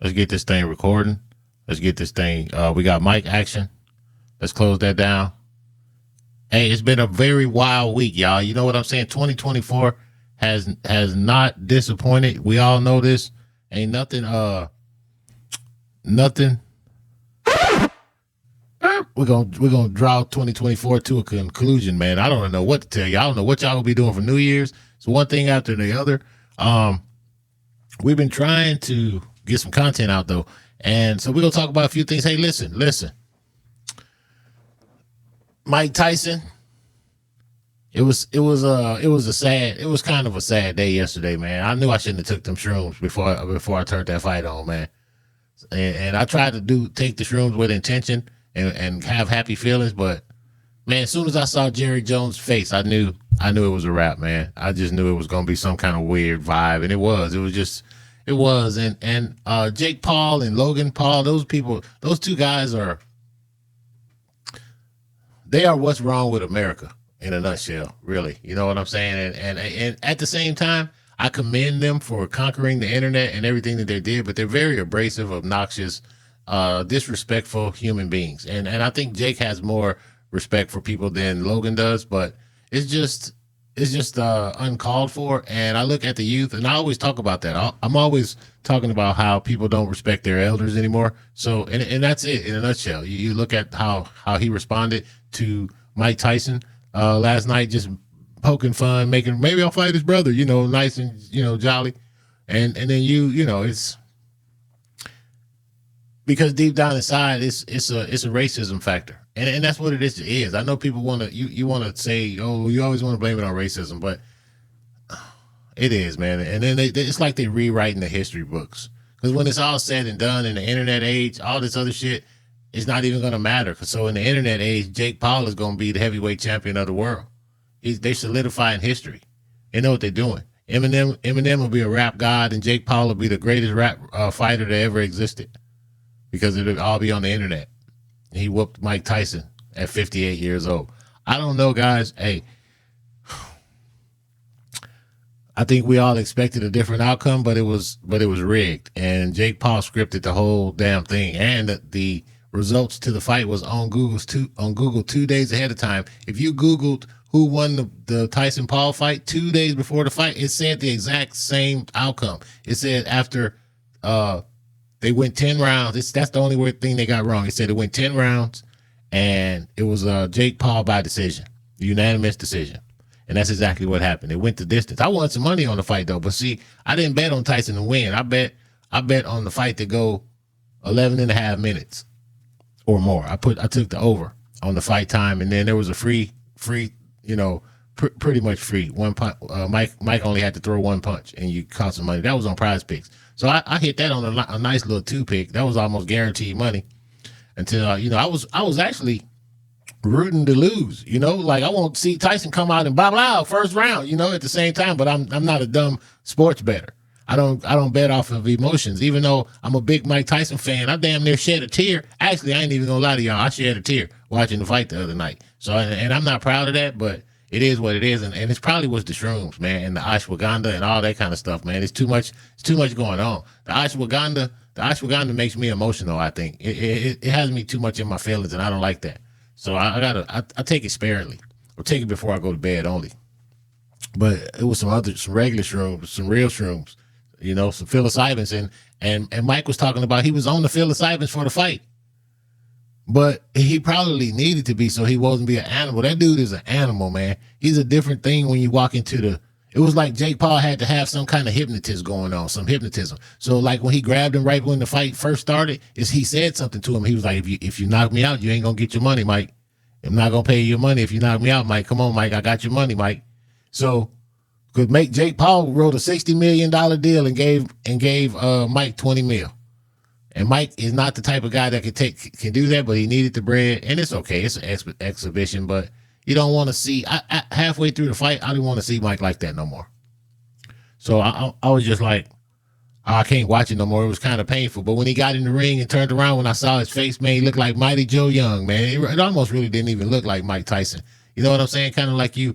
Let's get this thing recording. Let's get this thing. We got mic action. Let's close that down. Hey, it's been a very wild week, y'all. You know what I'm saying? 2024 has not disappointed. We all know this. Ain't nothing. Nothing. We're gonna draw 2024 to a conclusion, man. I don't know what to tell you. I don't know what y'all will be doing for New Year's. So one thing after the other. We've been trying to get some content out though, and so we're gonna talk about a few things. Hey, listen. Mike Tyson. It was kind of a sad day yesterday, man. I knew I shouldn't have took them shrooms before I turned that fight on, man. And I tried to take the shrooms with intention and have happy feelings, but man, as soon as I saw Jerry Jones' face, I knew it was a wrap, man. I just knew it was gonna be some kind of weird vibe, and it was. And Jake Paul and Logan Paul, those two guys they are what's wrong with America in a nutshell, really. You know what I'm saying? And at the same time, I commend them for conquering the internet and everything that they did, but they're very abrasive, obnoxious, disrespectful human beings. And I think Jake has more respect for people than Logan does, but it's just uncalled for. And I look at the youth, and I always talk about that. I'm always talking about how people don't respect their elders anymore. So, and that's it in a nutshell. You look at how he responded to Mike Tyson last night, just poking fun, making maybe I'll fight his brother, nice and jolly, and then it's because deep down inside it's a racism factor. And that's what it is. I know people want to, you want to say, oh, you always want to blame it on racism, but it is, man. And then it's like they're rewriting the history books. Because when it's all said and done in the internet age, all this other shit, it's not even going to matter. So in the internet age, Jake Paul is going to be the heavyweight champion of the world. They're solidifying history. They know what they're doing. Eminem will be a rap god, and Jake Paul will be the greatest rap fighter that ever existed. Because it'll all be on the internet. He whooped Mike Tyson at 58 years old. I don't know, guys. Hey, I think we all expected a different outcome, but it was rigged. And Jake Paul scripted the whole damn thing. And the results to the fight was on Google 2 days ahead of time. If you Googled who won the Tyson Paul fight 2 days before the fight, it said the exact same outcome. It said after they went 10 rounds. That's the only weird thing they got wrong. It said it went 10 rounds, and it was Jake Paul by decision, unanimous decision. And that's exactly what happened. It went the distance. I won some money on the fight, though. But see, I didn't bet on Tyson to win. I bet on the fight to go 11 and a half minutes or more. I took the over on the fight time, and then there was a free, pretty much free. One punch. Mike only had to throw one punch, and you caught some money. That was on Prize Picks. So I hit that on a nice little 2-pick. That was almost guaranteed money until, I was actually rooting to lose, like I won't see Tyson come out and blah, blah, first round, at the same time, but I'm not a dumb sports bettor. I don't bet off of emotions, even though I'm a big Mike Tyson fan. I damn near shed a tear. Actually, I ain't even gonna lie to y'all. I shed a tear watching the fight the other night. So, and I'm not proud of that, but it is what it is, and it's probably was the shrooms, man, and the ashwagandha and all that kind of stuff, man. It's too much going on. The ashwagandha makes me emotional. I think it has me too much in my feelings, and I don't like that. So I take it sparingly, or take it before I go to bed only. But it was some regular shrooms, some real shrooms, some psilocybins, and Mike was talking about he was on the psilocybins for the fight. But he probably needed to be so he wasn't be an animal. That dude is an animal, man. He's a different thing when you walk into it was like Jake Paul had to have some kind of hypnotism going on, some hypnotism. So like when he grabbed him right when the fight first started, he said something to him. He was like, if you knock me out, you ain't going to get your money, Mike. I'm not going to pay you your money if you knock me out, Mike. Come on, Mike. I got your money, Mike. So could make Jake Paul wrote a $60 million deal and gave Mike 20 mil. And Mike is not the type of guy that can do that, but he needed the bread, and it's okay. It's an exhibition, but you don't want to see. I halfway through the fight, I didn't want to see Mike like that no more. So I was just like, I can't watch it no more. It was kind of painful. But when he got in the ring and turned around, when I saw his face, man, he looked like Mighty Joe Young, man. It almost really didn't even look like Mike Tyson. You know what I'm saying? Kind of like when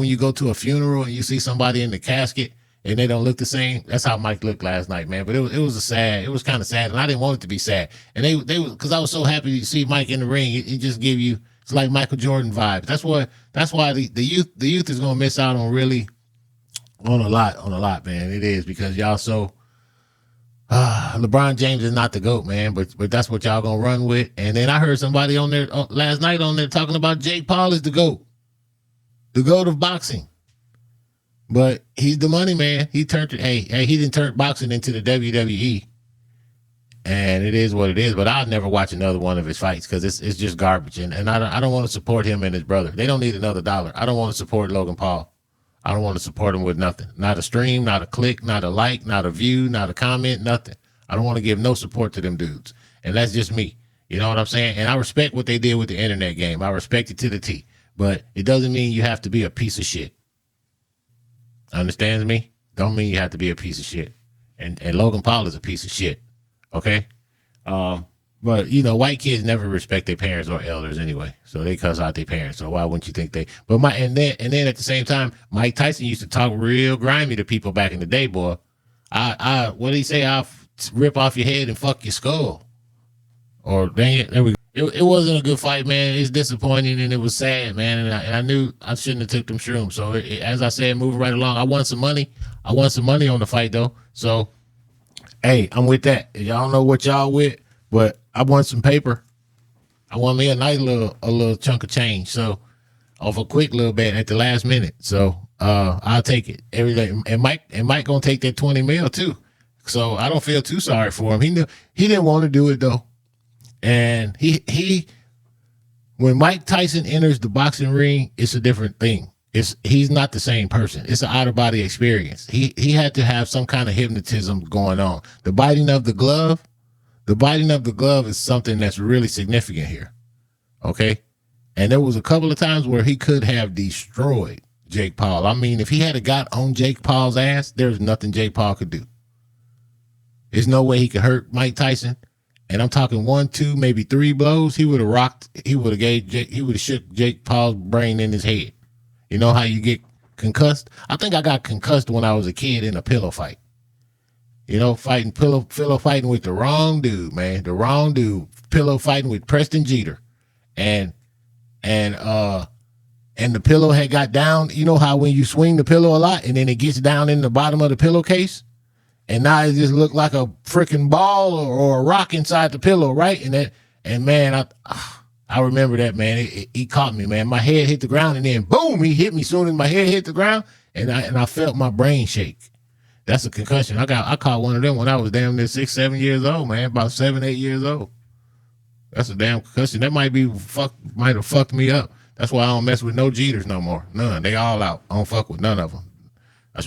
you go to a funeral and you see somebody in the casket and they don't look the same. That's how Mike looked last night, man. But it was kind of sad, and I didn't want it to be sad. And they because I was so happy to see Mike in the ring. It just give you, it's like Michael Jordan vibes. That's why the youth is gonna miss out on really on a lot, man. It is, because y'all so. LeBron James is not the GOAT, man, but that's what y'all gonna run with. And then I heard somebody on there last night on there talking about Jake Paul is the GOAT of boxing. But he's the money man. He turned it. He didn't turn boxing into the WWE, and it is what it is. But I'll never watch another one of his fights because it's just garbage. And I don't want to support him and his brother. They don't need another dollar. I don't want to support Logan Paul. I don't want to support him with nothing. Not a stream, not a click, not a like, not a view, not a comment, nothing. I don't want to give no support to them dudes. And that's just me. You know what I'm saying? And I respect what they did with the internet game. I respect it to the T. But it doesn't mean you have to be a piece of shit. Understands me? Don't mean you have to be a piece of shit. And Logan Paul is a piece of shit. Okay? But, you know, white kids never respect their parents or elders anyway. So they cuss out their parents. So why wouldn't you think they... But and then at the same time, Mike Tyson used to talk real grimy to people back in the day, boy. What did he say? I'll rip off your head and fuck your skull. Or, dang it, there we go. It wasn't a good fight, man. It's disappointing and it was sad, man. And I knew I shouldn't have took them shrooms. So as I said, moving right along, I won some money. I won some money on the fight, though. So, hey, I'm with that. Y'all don't know what y'all with, but I won some paper. I won me a nice little chunk of change. So off a quick little bet at the last minute. So I'll take it every day. And Mike gonna take that 20 mil too. So I don't feel too sorry for him. He didn't want to do it though. And he when Mike Tyson enters the boxing ring, it's a different thing. He's not the same person. It's an out of body experience. He had to have some kind of hypnotism going on. The biting of the glove is something that's really significant here. Okay? And there was a couple of times where he could have destroyed Jake Paul. I mean, if he had got on Jake Paul's ass, there's nothing Jake Paul could do. There's no way he could hurt Mike Tyson. And I'm talking 1, 2, maybe 3 blows. He would have shook Jake Paul's brain in his head. You know how you get concussed? I think I got concussed when I was a kid in a pillow fight. You know, pillow fighting with the wrong dude, man. The wrong dude. Pillow fighting with Preston Jeter. And the pillow had got down. You know how when you swing the pillow a lot and then it gets down in the bottom of the pillowcase? And now it just looked like a freaking ball or a rock inside the pillow, right? And man, I remember that, man. He caught me, man. My head hit the ground and then boom, he hit me soon as my head hit the ground and I felt my brain shake. That's a concussion. I caught one of them when I was damn near 6, 7 years old, man. About 7, 8 years old. That's a damn concussion. That might have fucked me up. That's why I don't mess with no Jeters no more. None. They all out. I don't fuck with none of them.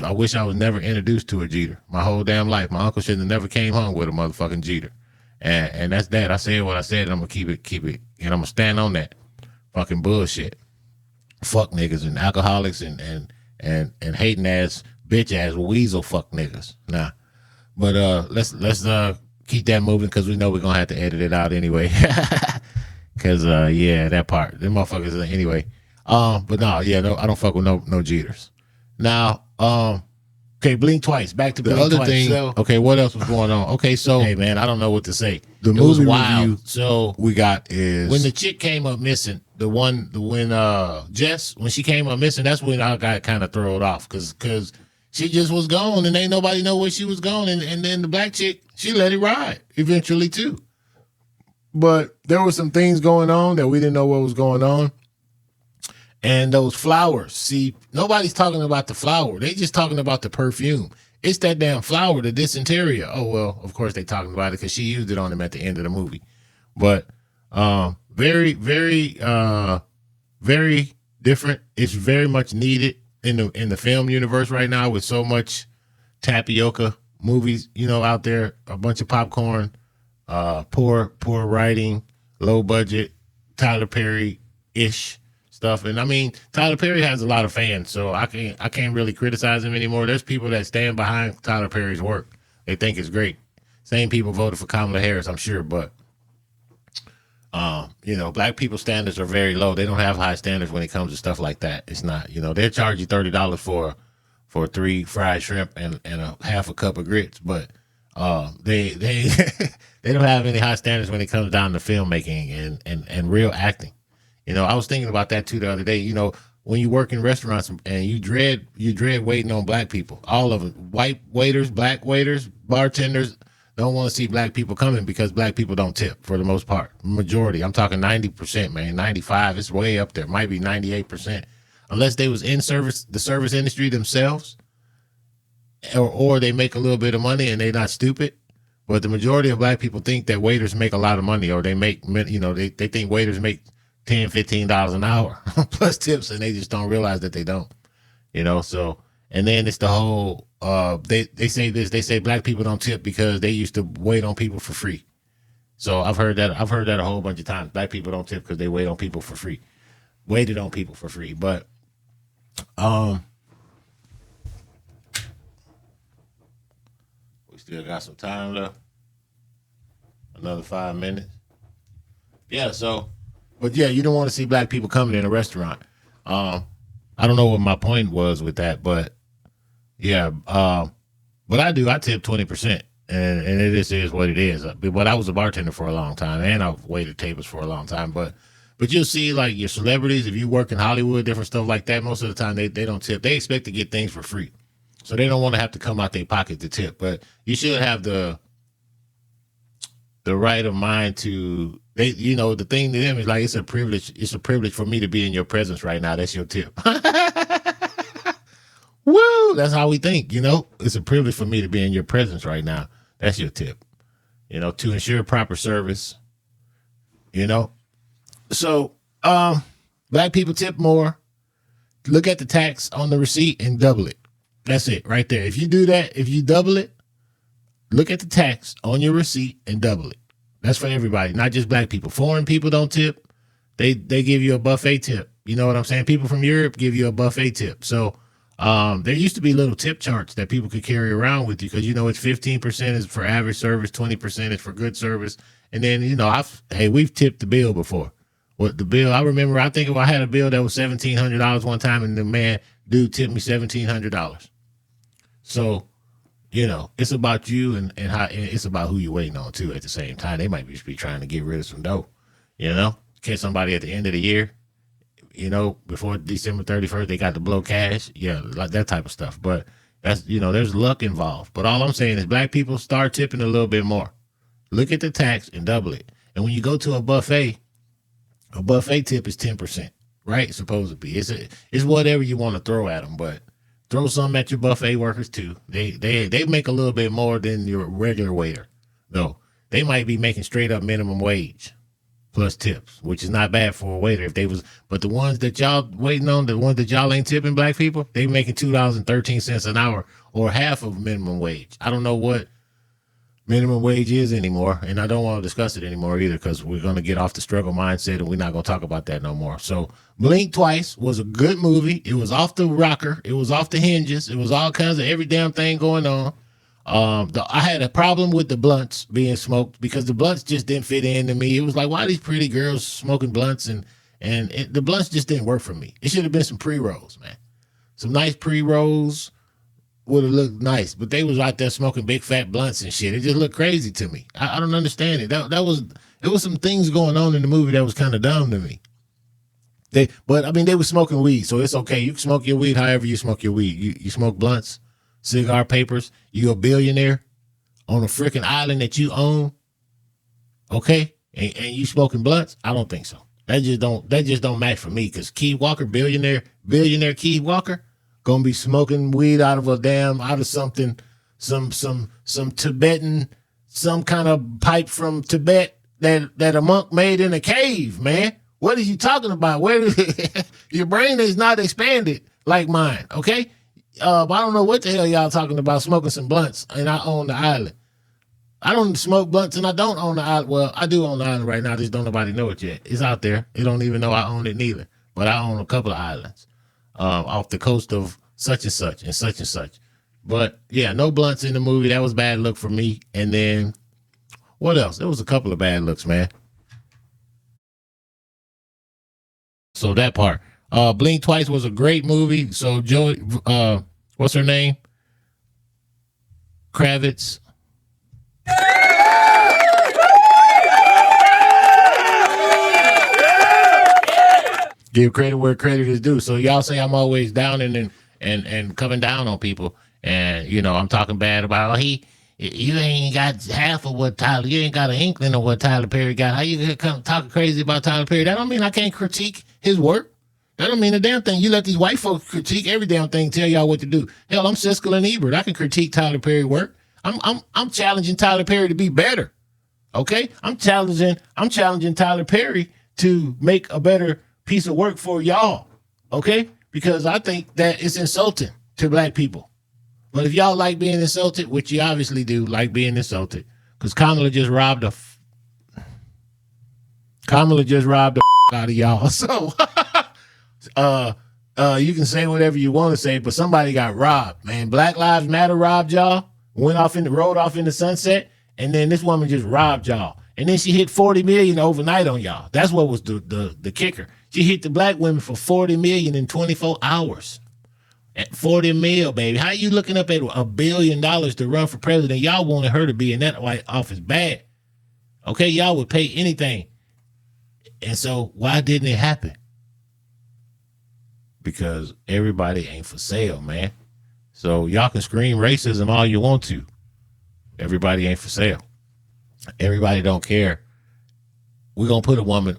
I wish I was never introduced to a Jeter. My whole damn life. My uncle should have never came home with a motherfucking Jeter. And that's that. I said what I said, and I'm gonna keep it, and I'm gonna stand on that. Fucking bullshit. Fuck niggas and alcoholics and hating ass bitch ass weasel fuck niggas. Nah. But let's keep that moving because we know we're gonna have to edit it out anyway. Cause that part. Them motherfuckers anyway. But no, I don't fuck with no Jeters. Now, okay, blink twice. Back to the other twice. Thing. So, okay, what else was going on? Okay, so hey man, I don't know what to say. The movie review so we got is when the chick came up missing. When Jess, when she came up missing, that's when I got kind of thrown off because she just was gone and ain't nobody know where she was going. And then the black chick, she let it ride eventually too. But there were some things going on that we didn't know what was going on. And those flowers, see, nobody's talking about the flower. They just talking about the perfume. It's that damn flower, the dysentery. Oh, well, of course they talking about it because she used it on him at the end of the movie. But very, very, very different. It's very much needed in the film universe right now with so much tapioca movies, out there, a bunch of popcorn, poor writing, low budget, Tyler Perry-ish stuff. And I mean, Tyler Perry has a lot of fans, so I can't really criticize him anymore. There's people that stand behind Tyler Perry's work. They think it's great. Same people voted for Kamala Harris, I'm sure, but black people's standards are very low. They don't have high standards when it comes to stuff like that. It's not, they'll charge you $30 for 3 fried shrimp and a half a cup of grits. But they they don't have any high standards when it comes down to filmmaking and real acting. I was thinking about that too the other day. When you work in restaurants and you dread waiting on black people, all of them, white waiters, black waiters, bartenders, don't want to see black people coming because black people don't tip for the most part. Majority, I'm talking 90%, man, 95. It's way up there. Might be 98%, unless they was in the service industry themselves, or they make a little bit of money and they're not stupid. But the majority of black people think that waiters make a lot of money, or they make, they think waiters make $10, $15 an hour plus tips, and they just don't realize that they don't. So, and then it's the whole they say black people don't tip because they used to wait on people for free. So I've heard that a whole bunch of times. Black people don't tip because they waited on people for free. But we still got some time left. Another 5 minutes. Yeah, so, but yeah, you don't want to see black people coming in a restaurant. I don't know what my point was with that, but yeah, but I tip 20%, and it just is what it is. But I was a bartender for a long time, and I've waited tables for a long time. But you'll see, like, your celebrities, if you work in Hollywood, different stuff like that, most of the time they don't tip. They expect to get things for free, so they don't want to have to come out their pocket to tip. But you should have the right of mind to, the thing to them is like, it's a privilege. It's a privilege for me to be in your presence right now. That's your tip. Woo! That's how we think. It's a privilege for me to be in your presence right now. That's your tip. To ensure proper service. So black people tip more. Look at the tax on the receipt and double it. That's it right there. If you do that, if you double it, look at the tax on your receipt and double it. That's for everybody, not just black people. Foreign people don't tip. They give you a buffet tip. You know what I'm saying? People from Europe give you a buffet tip. So there used to be little tip charts that people could carry around with you because, it's 15% is for average service, 20% is for good service. And then, we've tipped the bill before. What the bill, I remember, I think if I had a bill that was $1,700 one time, and the dude tipped me $1,700. So, it's about you and how, it's about who you're waiting on too. At the same time, they might just be trying to get rid of some dough, catch somebody at the end of the year, before December 31st, they got to blow cash. Yeah, like that type of stuff. But that's, there's luck involved. But all I'm saying is black people start tipping a little bit more. Look at the tax and double it. And when you go to a buffet tip is 10%, right? Supposed to be. It's whatever you want to throw at them, but throw some at your buffet workers too. They make a little bit more than your regular waiter, though. They might be making straight up minimum wage plus tips, which is not bad for a waiter. But the ones that y'all waiting on, the ones that y'all ain't tipping black people, they making $2.13 an hour, or half of minimum wage. I don't know what minimum wage is anymore, and I don't want to discuss it anymore either because we're going to get off the struggle mindset and we're not going to talk about that no more. So Blink Twice was a good movie. It was off the rocker. It was off the hinges. It was all kinds of every damn thing going on. I had a problem with the blunts being smoked because the blunts just didn't fit into me. It was like, why are these pretty girls smoking blunts? And the blunts just didn't work for me. It should have been some pre-rolls, man. Some nice pre-rolls would have looked nice, but they was out there smoking big fat blunts and shit. It just looked crazy to me. I don't understand it. There was some things going on in the movie that was kind of dumb to me. They were smoking weed, so it's okay. You can smoke your weed however you smoke your weed. You smoke blunts, cigar papers. You a billionaire on a freaking island that you own, okay? And you smoking blunts? I don't think so. That just don't match for me. Because Keith Walker, billionaire Keith Walker, gonna be smoking weed out of something, some Tibetan, some kind of pipe from Tibet that a monk made in a cave, man. What are you talking about? Your brain is not expanded like mine, okay? But I don't know what the hell y'all talking about, smoking some blunts, and I own the island. I don't smoke blunts, and I don't own the island. Well, I do own the island right now, just don't nobody know it yet. It's out there. They don't even know I own it neither. But I own a couple of islands off the coast of such and such and such and such. But, yeah, no blunts in the movie. That was bad look for me. And then, what else? There was a couple of bad looks, man. So that part. Blink Twice was a great movie. So Joey, what's her name? Kravitz. Give credit where credit is due. So y'all say I'm always down and coming down on people, and I'm talking bad about you ain't got half of what Tyler, you ain't got an inkling of what Tyler Perry got. How you gonna come talking crazy about Tyler Perry? That don't mean I can't critique his work. That don't mean a damn thing. You let these white folks critique every damn thing, tell y'all what to do. Hell, I'm Siskel and Ebert. I can critique Tyler Perry work. I'm challenging Tyler Perry to be better. Okay? I'm challenging Tyler Perry to make a better piece of work for y'all. Okay? Because I think that it's insulting to black people. But if y'all like being insulted, which you obviously do like being insulted, because Kamala just robbed the out of y'all. So you can say whatever you want to say, but somebody got robbed, man. Black Lives Matter robbed y'all, rode off in the sunset, and then this woman just robbed y'all. And then she hit 40 million overnight on y'all. That's what was the kicker. She hit the black women for 40 million in 24 hours. At 40 mil, baby. How you looking up at $1 billion to run for president? Y'all wanted her to be in that White Office bad. Okay, y'all would pay anything. And so why didn't it happen? Because everybody ain't for sale, man. So y'all can scream racism all you want to. Everybody ain't for sale. Everybody don't care. We're gonna put a woman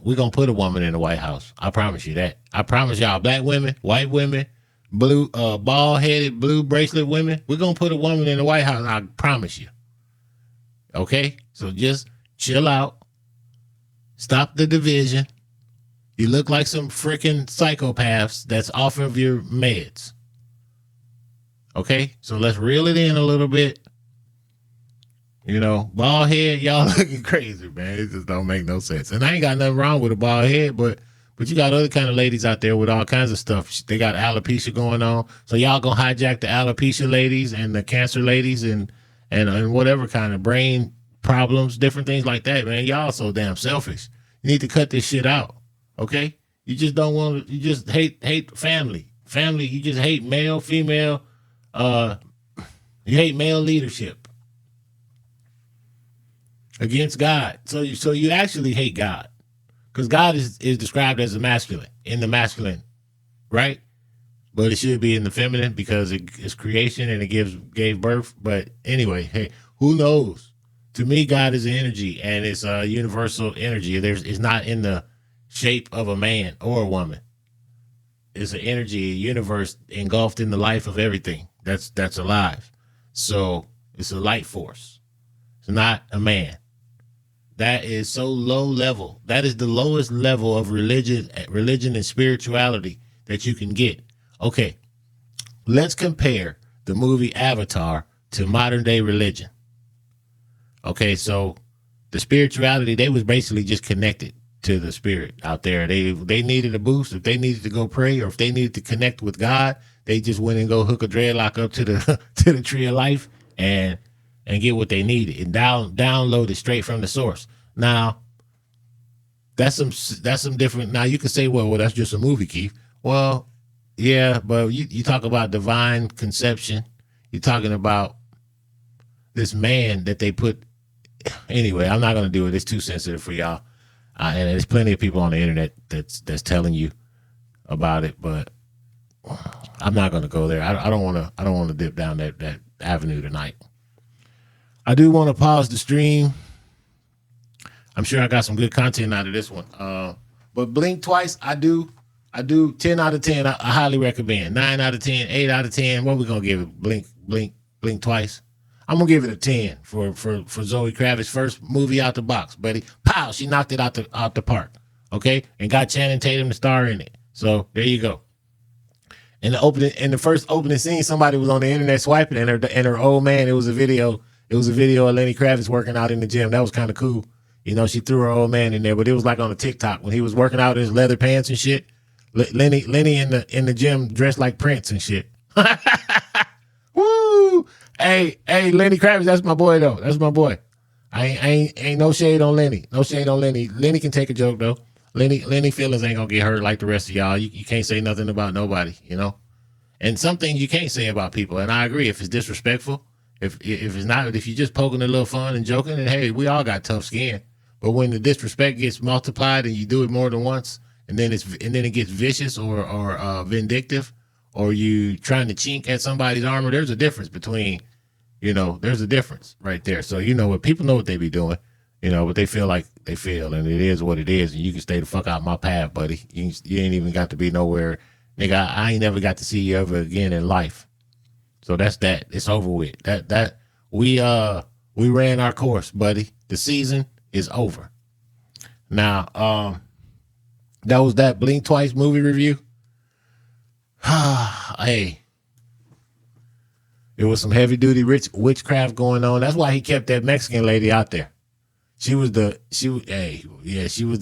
in the White House. I promise you that. I promise y'all, black women, white women, blue, bald-headed, blue bracelet women, we're gonna put a woman in the White House. I promise you. Okay? So just chill out. Stop the division. You look like some freaking psychopaths that's off of your meds. Okay? So let's reel it in a little bit. Bald head, y'all looking crazy, man. It just don't make no sense. And I ain't got nothing wrong with a bald head, but you got other kind of ladies out there with all kinds of stuff. They got alopecia going on. So y'all gonna hijack the alopecia ladies and the cancer ladies and whatever kind of brain problems, different things like that, man. Y'all so damn selfish. You need to cut this shit out. Okay? You just don't want to, you just hate family. Family, you just hate male, female, you hate male leadership. Against God. So you actually hate God. Because God is described as a masculine, in the masculine, right? But it should be in the feminine because it's creation and it gave birth. But anyway, hey, who knows? To me, God is an energy and it's a universal energy. It's not in the shape of a man or a woman. It's an energy, a universe engulfed in the life of everything that's alive. So it's a light force. It's not a man. That is so low level. That is the lowest level of religion and spirituality that you can get. Okay, let's compare the movie Avatar to modern day religion. Okay, so the spirituality, they was basically just connected to the spirit out there. They needed a boost. If they needed to go pray or if they needed to connect with God, they just went and go hook a dreadlock up to the tree of life and get what they needed and download it straight from the source. Now, that's some different. Now you can say, well, that's just a movie, Keith. Well, yeah, but you talk about divine conception. You're talking about this man that they put. Anyway, I'm not going to do it. It's too sensitive for y'all. And there's plenty of people on the internet that's telling you about it, but I'm not going to go there. I don't want to dip down that avenue tonight. I do want to pause the stream. I'm sure I got some good content out of this one. But blink twice. I do 10 out of 10. I highly recommend. 9 out of 10, 8 out of 10. What we going to give it? Blink twice. I'm going to give it a 10 for Zoe Kravitz's first movie out the box, buddy. Pow, she knocked it out the park. Okay? And got Channing Tatum to star in it. So there you go. In the first opening scene, somebody was on the internet swiping and her old man, it was a video of Lenny Kravitz working out in the gym. That was kind of cool. She threw her old man in there, but it was like on a TikTok when he was working out in his leather pants and shit. Lenny in the gym dressed like Prince and shit. Woo! Hey, Lenny Kravitz, that's my boy though. That's my boy. I ain't no shade on Lenny. No shade on Lenny. Lenny can take a joke though. Lenny feelings ain't gonna get hurt like the rest of y'all. You can't say nothing about nobody, And some things you can't say about people. And I agree. If it's disrespectful, if it's not, if you're just poking a little fun and joking, and hey, we all got tough skin. But when the disrespect gets multiplied and you do it more than once, and then it gets vicious or vindictive, or you trying to chink at somebody's armor, there's a difference between, there's a difference right there. So what people know what they be doing, what they feel like they feel, and it is what it is. And you can stay the fuck out my path, buddy. You ain't even got to be nowhere, nigga. I ain't never got to see you ever again in life. So that's that. It's over with. That we ran our course, buddy. The season is over. Now, that was that Blink Twice movie review. Hey, it was some heavy duty witchcraft going on. That's why he kept that Mexican lady out there. She was the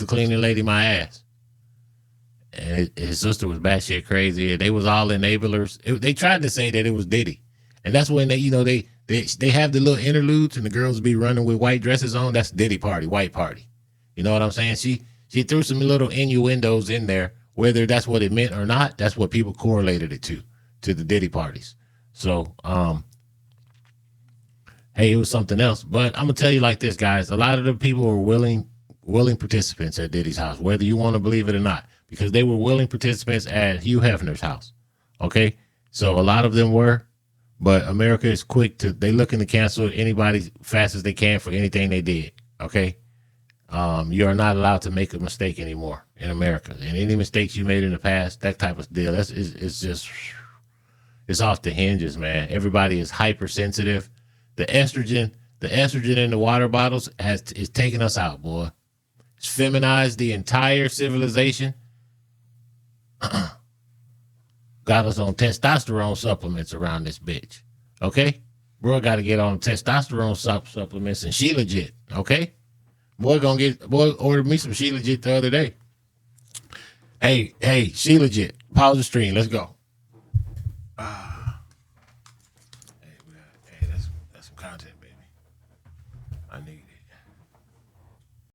cleaning lady my ass. And his sister was batshit crazy. And they was all enablers. They tried to say that it was Diddy. And that's when they have the little interludes and the girls be running with white dresses on. That's Diddy party, white party. You know what I'm saying? She threw some little innuendos in there. Whether that's what it meant or not, that's what people correlated it to the Diddy parties. So, hey, it was something else. But I'm gonna tell you like this, guys. A lot of the people were willing participants at Diddy's house, whether you want to believe it or not, because they were willing participants at Hugh Hefner's house. Okay, so a lot of them were, but America is quick they looking to cancel anybody fast as they can for anything they did. Okay. You are not allowed to make a mistake anymore in America. And any mistakes you made in the past, that type of deal, it's off the hinges, man. Everybody is hypersensitive. The estrogen in the water bottles is taking us out, boy. It's feminized the entire civilization. Got us on testosterone supplements around this bitch. Okay? Bro got to get on testosterone supplements, and she legit. Okay? Boy ordered me some She Legit the other day. Hey, She Legit. Pause the stream. Let's go. Hey, that's some content, baby. I need it.